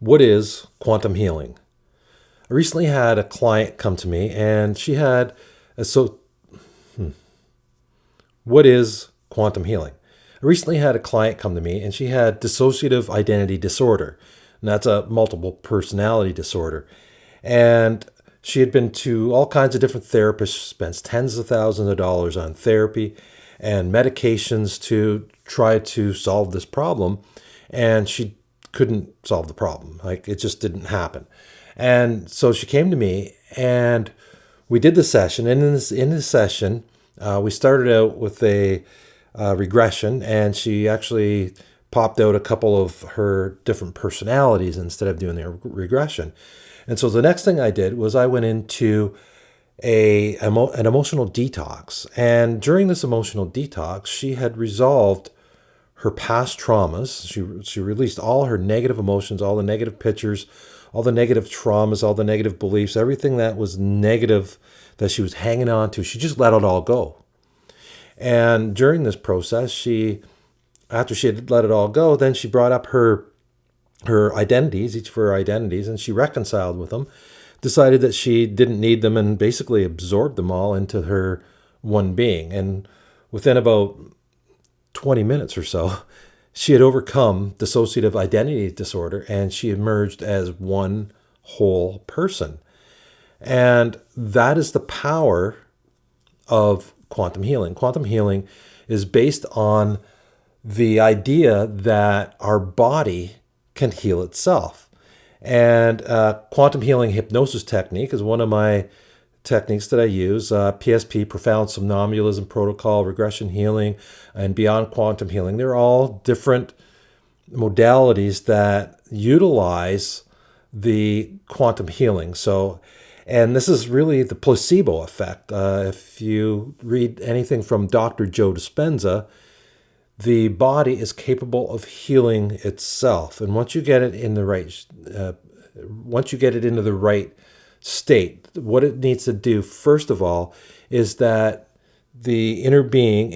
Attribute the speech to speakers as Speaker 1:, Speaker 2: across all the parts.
Speaker 1: What is quantum healing? I recently had a client come to me and she had a what is quantum healing? I recently had a client come to me and she had dissociative identity disorder. And that's a multiple personality disorder. And she had been to all kinds of different therapists, spent tens of thousands of dollars on therapy and medications to try to solve this problem. And she couldn't solve the problem. Like, it just didn't happen. And so she came to me and we did the session. And in this session, we started out with a regression, and she actually popped out a couple of her different personalities instead of doing the regression. And so the next thing I did was I went into an emotional detox. And during this emotional detox, she had resolved her past traumas. She released all her negative emotions, all the negative pictures, all the negative traumas, all the negative beliefs, everything that was negative that she was hanging on to. She just let it all go. And during this process, after she had let it all go, then she brought up her identities, each of her identities, and she reconciled with them, decided that she didn't need them, and basically absorbed them all into her one being. And within about 20 minutes or so, she had overcome dissociative identity disorder, and she emerged as one whole person. And that is the power of quantum healing. Quantum healing is based on the idea that our body can heal itself. And quantum healing hypnosis technique is one of my techniques that I use. PSP, profound somnambulism protocol, regression healing, and beyond quantum healing. They're all different modalities that utilize the quantum healing. And this is really the placebo effect. If you read anything from Dr. Joe Dispenza, the body is capable of healing itself. And once you get it in the right, once you get it into the right state, what it needs to do, first of all, is that the inner being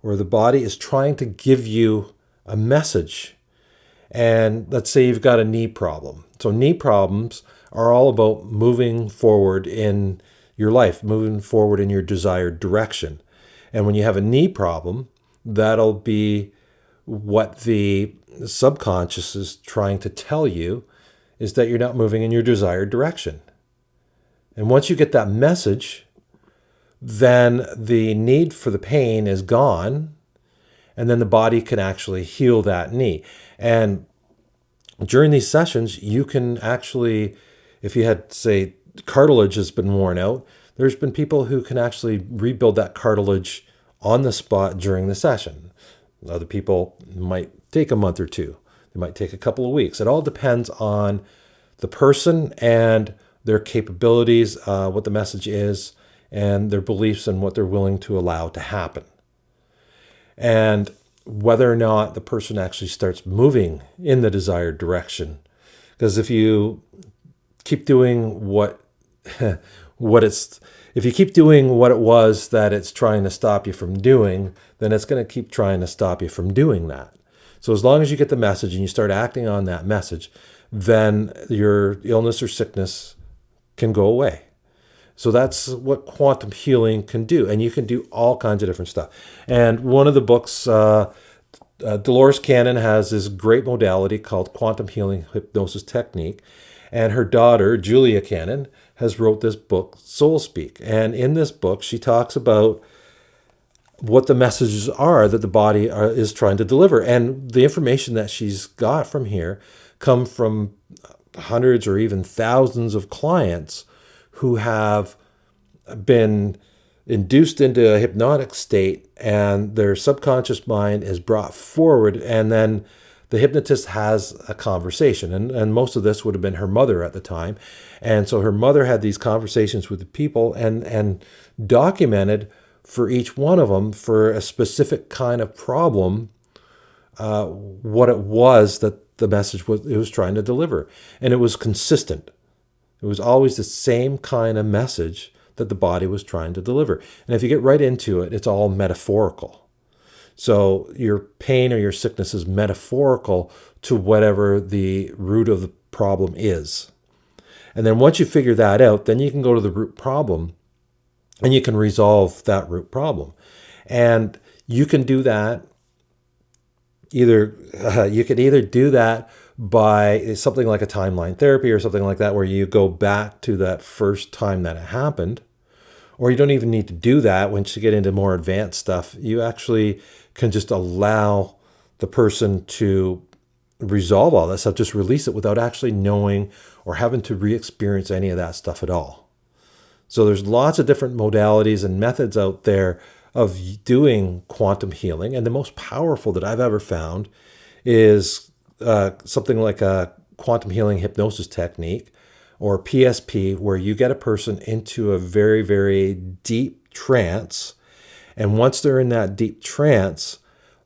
Speaker 1: or the body is trying to give you a message. And let's say you've got a knee problem. So knee problems are all about moving forward in your life, moving forward in your desired direction. And when you have a knee problem, that'll be what the subconscious is trying to tell you, is that you're not moving in your desired direction. And once you get that message, then the need for the pain is gone, and then the body can actually heal that knee. And during these sessions, you can actually, if you had, say, cartilage has been worn out, there's been people who can actually rebuild that cartilage on the spot during the session. Other people might take a month or two. They might take a couple of weeks. It all depends on the person and their capabilities, what the message is, and their beliefs and what they're willing to allow to happen. And whether or not the person actually starts moving in the desired direction. Because if you keep doing if you keep doing what it was that it's trying to stop you from doing, then it's going to keep trying to stop you from doing that. So as long as you get the message and you start acting on that message, then your illness or sickness can go away. So that's what quantum healing can do. And you can do all kinds of different stuff. And one of the books, Dolores Cannon has this great modality called quantum healing hypnosis technique. And her daughter, Julia Cannon, has wrote this book, Soul Speak. And in this book, she talks about what the messages are that the body is trying to deliver. And the information that she's got from here come from hundreds or even thousands of clients who have been induced into a hypnotic state, and their subconscious mind is brought forward, and then the hypnotist has a conversation. And most of this would have been her mother at the time. And so her mother had these conversations with the people and documented for each one of them, for a specific kind of problem, what it was that the message it was trying to deliver. And it was consistent. It was always the same kind of message that the body was trying to deliver. And if you get right into it, it's all metaphorical. So your pain or your sickness is metaphorical to whatever the root of the problem is. And then once you figure that out, then you can go to the root problem and you can resolve that root problem. And you can do that you could either do that by something like a timeline therapy or something like that, where you go back to that first time that it happened, or you don't even need to do that. Once you get into more advanced stuff, you actually can just allow the person to resolve all that stuff, just release it without actually knowing or having to re-experience any of that stuff at all. So there's lots of different modalities and methods out there of doing quantum healing. And the most powerful that I've ever found is something like a quantum healing hypnosis technique, or PSP, where you get a person into a very, very deep trance. And once they're in that deep trance,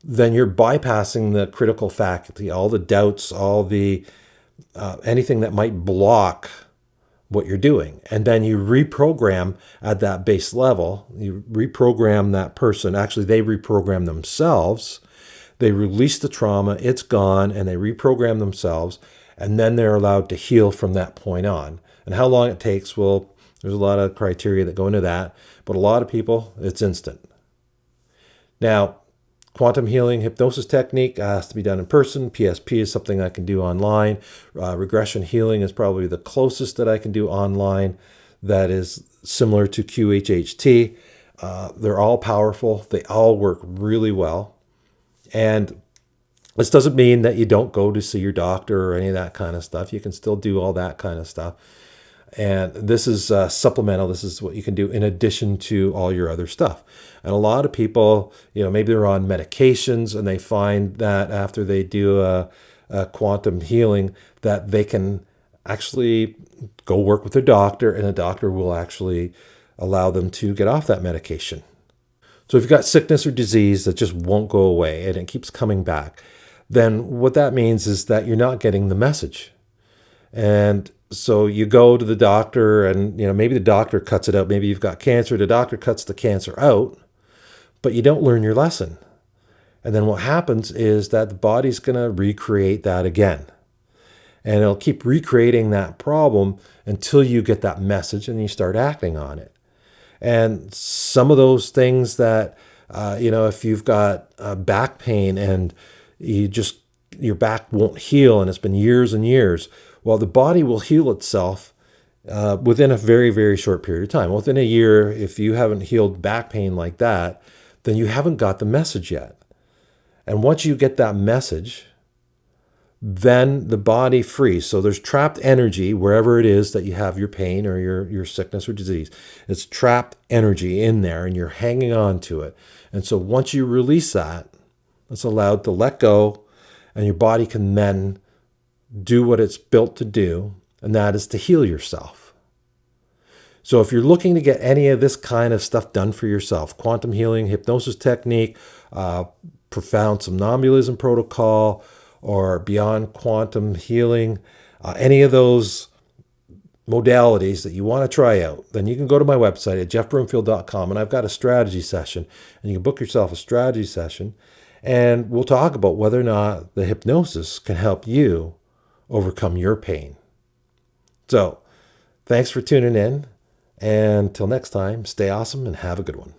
Speaker 1: then you're bypassing the critical faculty, all the doubts, all the anything that might block what you're doing. And then you reprogram at that base level. You reprogram that person. Actually, they reprogram themselves. They release the trauma, it's gone, and they reprogram themselves. And then they're allowed to heal from that point on. And how long it takes, well, there's a lot of criteria that go into that. But a lot of people, it's instant. Now, quantum healing hypnosis technique has to be done in person. PSP is something I can do online. Regression healing is probably the closest that I can do online that is similar to QHHT. They're all powerful. They all work really well. And this doesn't mean that you don't go to see your doctor or any of that kind of stuff. You can still do all that kind of stuff. And this is supplemental. This is what you can do in addition to all your other stuff. And a lot of people, maybe they're on medications and they find that after they do a quantum healing, that they can actually go work with their doctor, and a doctor will actually allow them to get off that medication. So if you've got sickness or disease that just won't go away and it keeps coming back, then what that means is that you're not getting the message. And so you go to the doctor and, maybe the doctor cuts it out. Maybe you've got cancer. The doctor cuts the cancer out, but you don't learn your lesson. And then what happens is that the body's going to recreate that again. And it'll keep recreating that problem until you get that message and you start acting on it. And some of those things that, if you've got back pain and your back won't heal and it's been years and years, well, the body will heal itself within a very, very short period of time. Within a year, if you haven't healed back pain like that, then you haven't got the message yet. And once you get that message, then the body frees. So there's trapped energy wherever it is that you have your pain or your sickness or disease. It's trapped energy in there and you're hanging on to it. And so once you release that, it's allowed to let go, and your body can then do what it's built to do, and that is to heal yourself. So if you're looking to get any of this kind of stuff done for yourself, quantum healing, hypnosis technique, profound somnambulism protocol, or beyond quantum healing, any of those modalities that you want to try out, then you can go to my website at jeffbroomfield.com, and I've got a strategy session, and you can book yourself a strategy session, and we'll talk about whether or not the hypnosis can help you overcome your pain. So, thanks for tuning in, and till next time, stay awesome and have a good one.